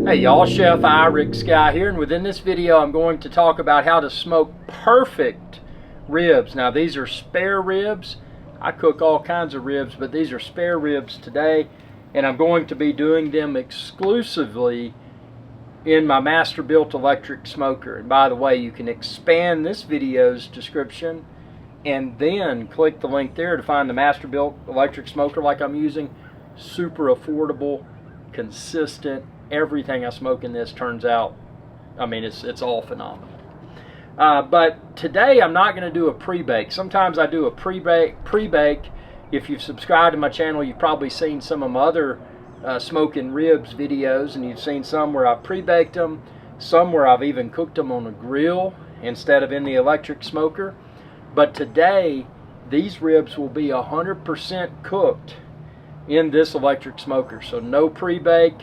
Hey y'all, Chef IrixGuy here, and within this video I'm going to talk about how to smoke perfect ribs. Now these are spare ribs. I cook all kinds of ribs, but these are spare ribs today, and I'm going to be doing them exclusively in my Masterbuilt Electric smoker. And by the way, you can expand this video's description and then click the link there to find the Masterbuilt Electric smoker like I'm using. Super affordable, consistent. Everything I smoke in this turns out, I mean, it's all phenomenal. But today I'm not going to do a pre-bake. Sometimes I do a pre-bake. If you've subscribed to my channel, you've probably seen some of my other smoking ribs videos, and you've seen some where I pre-baked them, some where I've even cooked them on a grill instead of in the electric smoker. But today, these ribs will be 100% cooked in this electric smoker. So no pre-bake,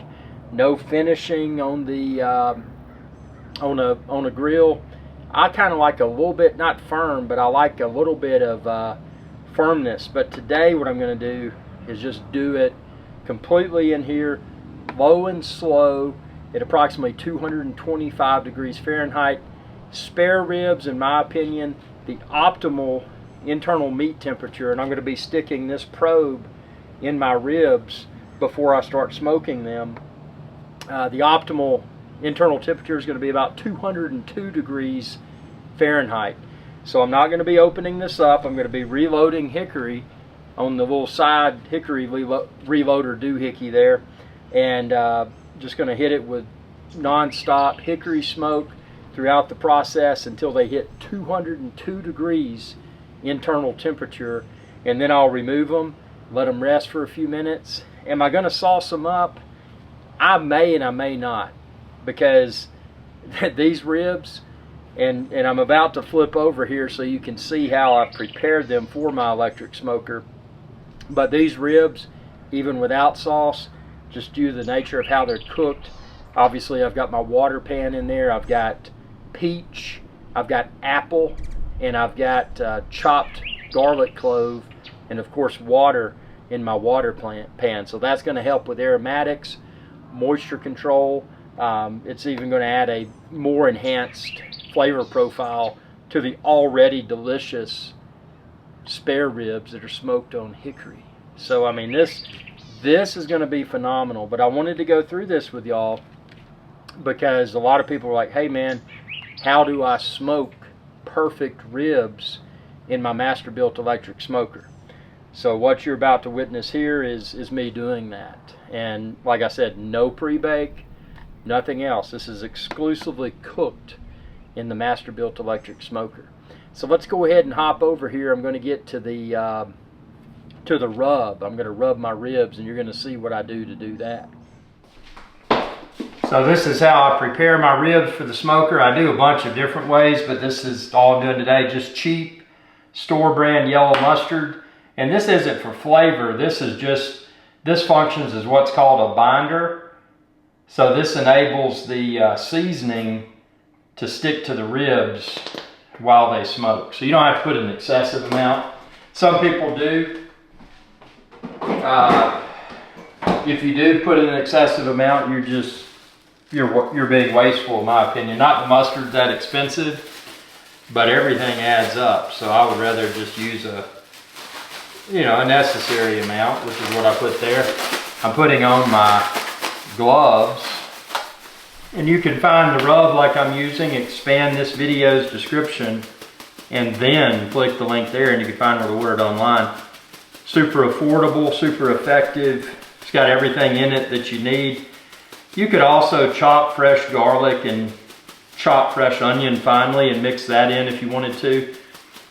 no finishing on the on a grill. I kind of like a little bit, not firm, but I like a little bit of firmness. But today what I'm going to do is just do it completely in here, low and slow, at approximately 225 degrees Fahrenheit. Spare ribs, in my opinion, the optimal internal meat temperature, and I'm going to be sticking this probe in my ribs before I start smoking them. The optimal internal temperature is going to be about 202 degrees Fahrenheit. So I'm not going to be opening this up. I'm going to be reloading hickory on the little side hickory reloader doohickey there, and just going to hit it with non-stop hickory smoke throughout the process until they hit 202 degrees internal temperature, and then I'll remove them, let them rest for a few minutes. Am I going to sauce them up? I may and I may not, because these ribs, and I'm about to flip over here so you can see how I prepared them for my electric smoker. But these ribs, even without sauce, just due to the nature of how they're cooked, obviously I've got my water pan in there, I've got peach, I've got apple, and I've got chopped garlic clove, and of course water in my water pan. So that's going to help with aromatics, moisture control. It's even going to add a more enhanced flavor profile to the already delicious spare ribs that are smoked on hickory. So I mean, this is going to be phenomenal. But I wanted to go through this with y'all because a lot of people are like, hey man, how do I smoke perfect ribs in my Masterbuilt Electric smoker? So what you're about to witness here is me doing that. And like I said, no pre-bake, nothing else. This is exclusively cooked in the Masterbuilt Electric smoker. So let's go ahead and hop over here. I'm going to get to the rub. I'm going to rub my ribs, and you're going to see what I do to do that. So this is how I prepare my ribs for the smoker. I do a bunch of different ways, but this is all I'm doing today. Just cheap store brand yellow mustard. And this isn't for flavor. This is just, this functions as what's called a binder. So this enables the seasoning to stick to the ribs while they smoke. So you don't have to put an excessive amount. Some people do. If you do put an excessive amount, you're being wasteful, in my opinion. Not the mustard's that expensive, but everything adds up. So I would rather just use a necessary amount, which is what I put there. I'm putting on my gloves, and you can find the rub like I'm using, expand this video's description, and then click the link there and you can find where to order it online. Super affordable, super effective. It's got everything in it that you need. You could also chop fresh garlic and chop fresh onion finely and mix that in if you wanted to.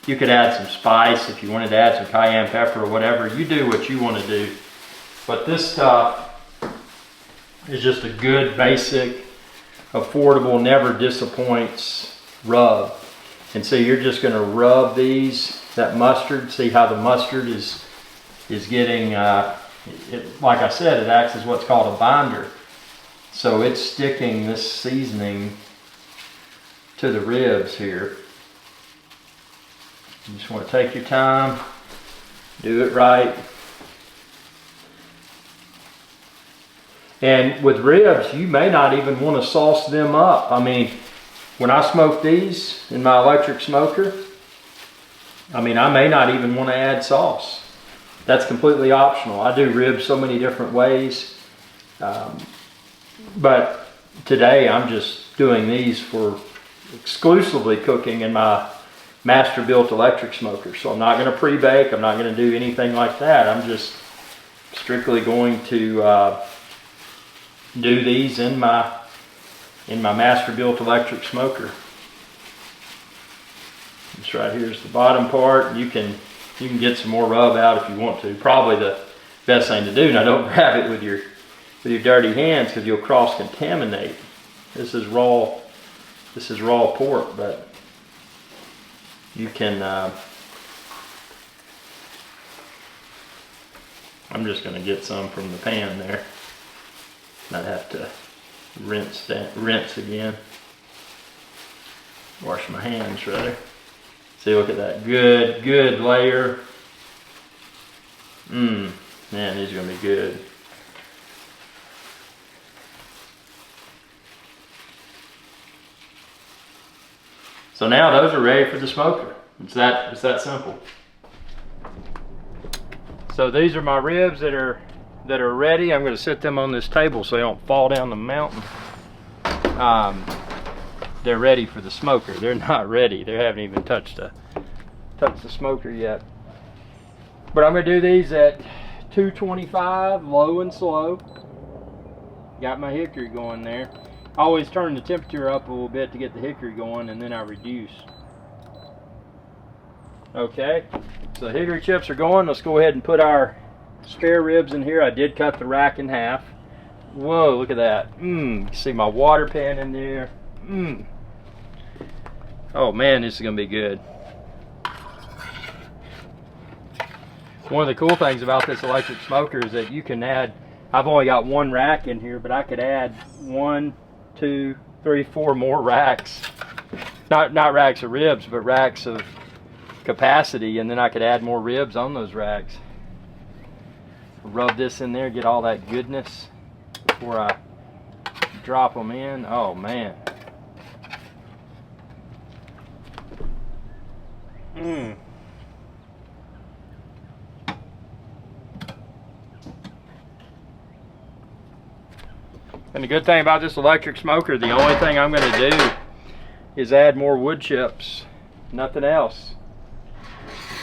You could add some spice if you wanted to add some cayenne pepper or whatever. You do what you want to do. But this stuff is just a good, basic, affordable, never disappoints rub. And so you're just going to rub that mustard. See how the mustard is getting, like I said, it acts as what's called a binder. So it's sticking this seasoning to the ribs here. You just want to take your time, do it right. And with ribs, you may not even want to sauce them up. I mean, when I smoke these in my electric smoker, I mean, I may not even want to add sauce. That's completely optional. I do ribs so many different ways. But today I'm just doing these for exclusively cooking in my Masterbuilt Electric smoker. So I'm not going to pre-bake. I'm not going to do anything like that. I'm just strictly going to do these in my Masterbuilt Electric smoker. This right here is the bottom part. You can get some more rub out if you want to. Probably the best thing to do. Now don't grab it with your dirty hands because you'll cross-contaminate. This is raw pork, but you can. I'm just going to get some from the pan there. Not have to rinse again. Wash my hands rather. See, look at that good layer. Man, these are going to be good. So now those are ready for the smoker. It's that simple. So these are my ribs that are ready. I'm going to set them on this table so they don't fall down the mountain. They're ready for the smoker. They're not ready. They haven't even touched the smoker yet. But I'm going to do these at 225, low and slow. Got my hickory going there. I always turn the temperature up a little bit to get the hickory going, and then I reduce. Okay, so the hickory chips are going. Let's go ahead and put our spare ribs in here. I did cut the rack in half. Whoa, look at that. You see my water pan in there. Oh man, this is gonna be good. One of the cool things about this electric smoker is that you can add, I've only got one rack in here, but I could add 1, 2, 3, 4 more racks. Not racks of ribs, but racks of capacity, and then I could add more ribs on those racks. Rub this in there, get all that goodness before I drop them in. Oh man. And the good thing about this electric smoker, the only thing I'm going to do is add more wood chips. Nothing else.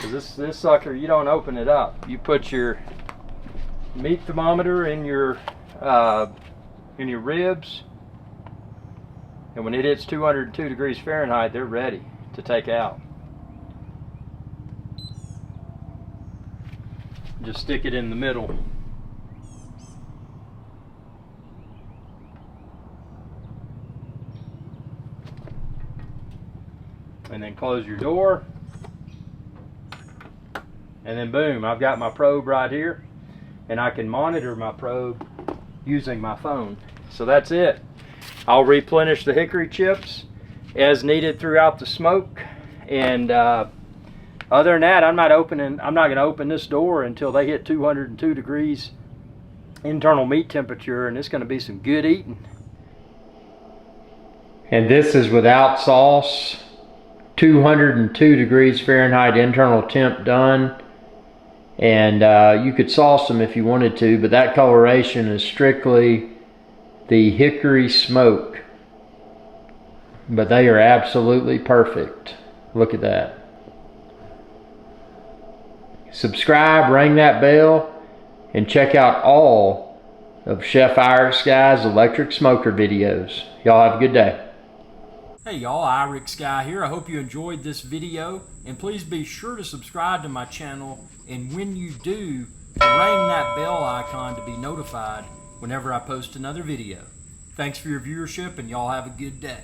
Because this sucker, you don't open it up. You put your meat thermometer in your ribs, and when it hits 202 degrees Fahrenheit, they're ready to take out. Just stick it in the middle. And then close your door. And then boom, I've got my probe right here. And I can monitor my probe using my phone. So that's it. I'll replenish the hickory chips as needed throughout the smoke. And other than that, I'm not going to open this door until they hit 202 degrees internal meat temperature, and it's going to be some good eating. And this is without sauce. 202 degrees Fahrenheit internal temp done. And you could sauce them if you wanted to, but that coloration is strictly the hickory smoke. But they are absolutely perfect. Look at that. Subscribe, ring that bell, and check out all of Chef IrixGuy's electric smoker videos. Y'all have a good day. Hey y'all, IrixGuy here. I hope you enjoyed this video, and please be sure to subscribe to my channel, and when you do, ring that bell icon to be notified whenever I post another video. Thanks for your viewership, and y'all have a good day.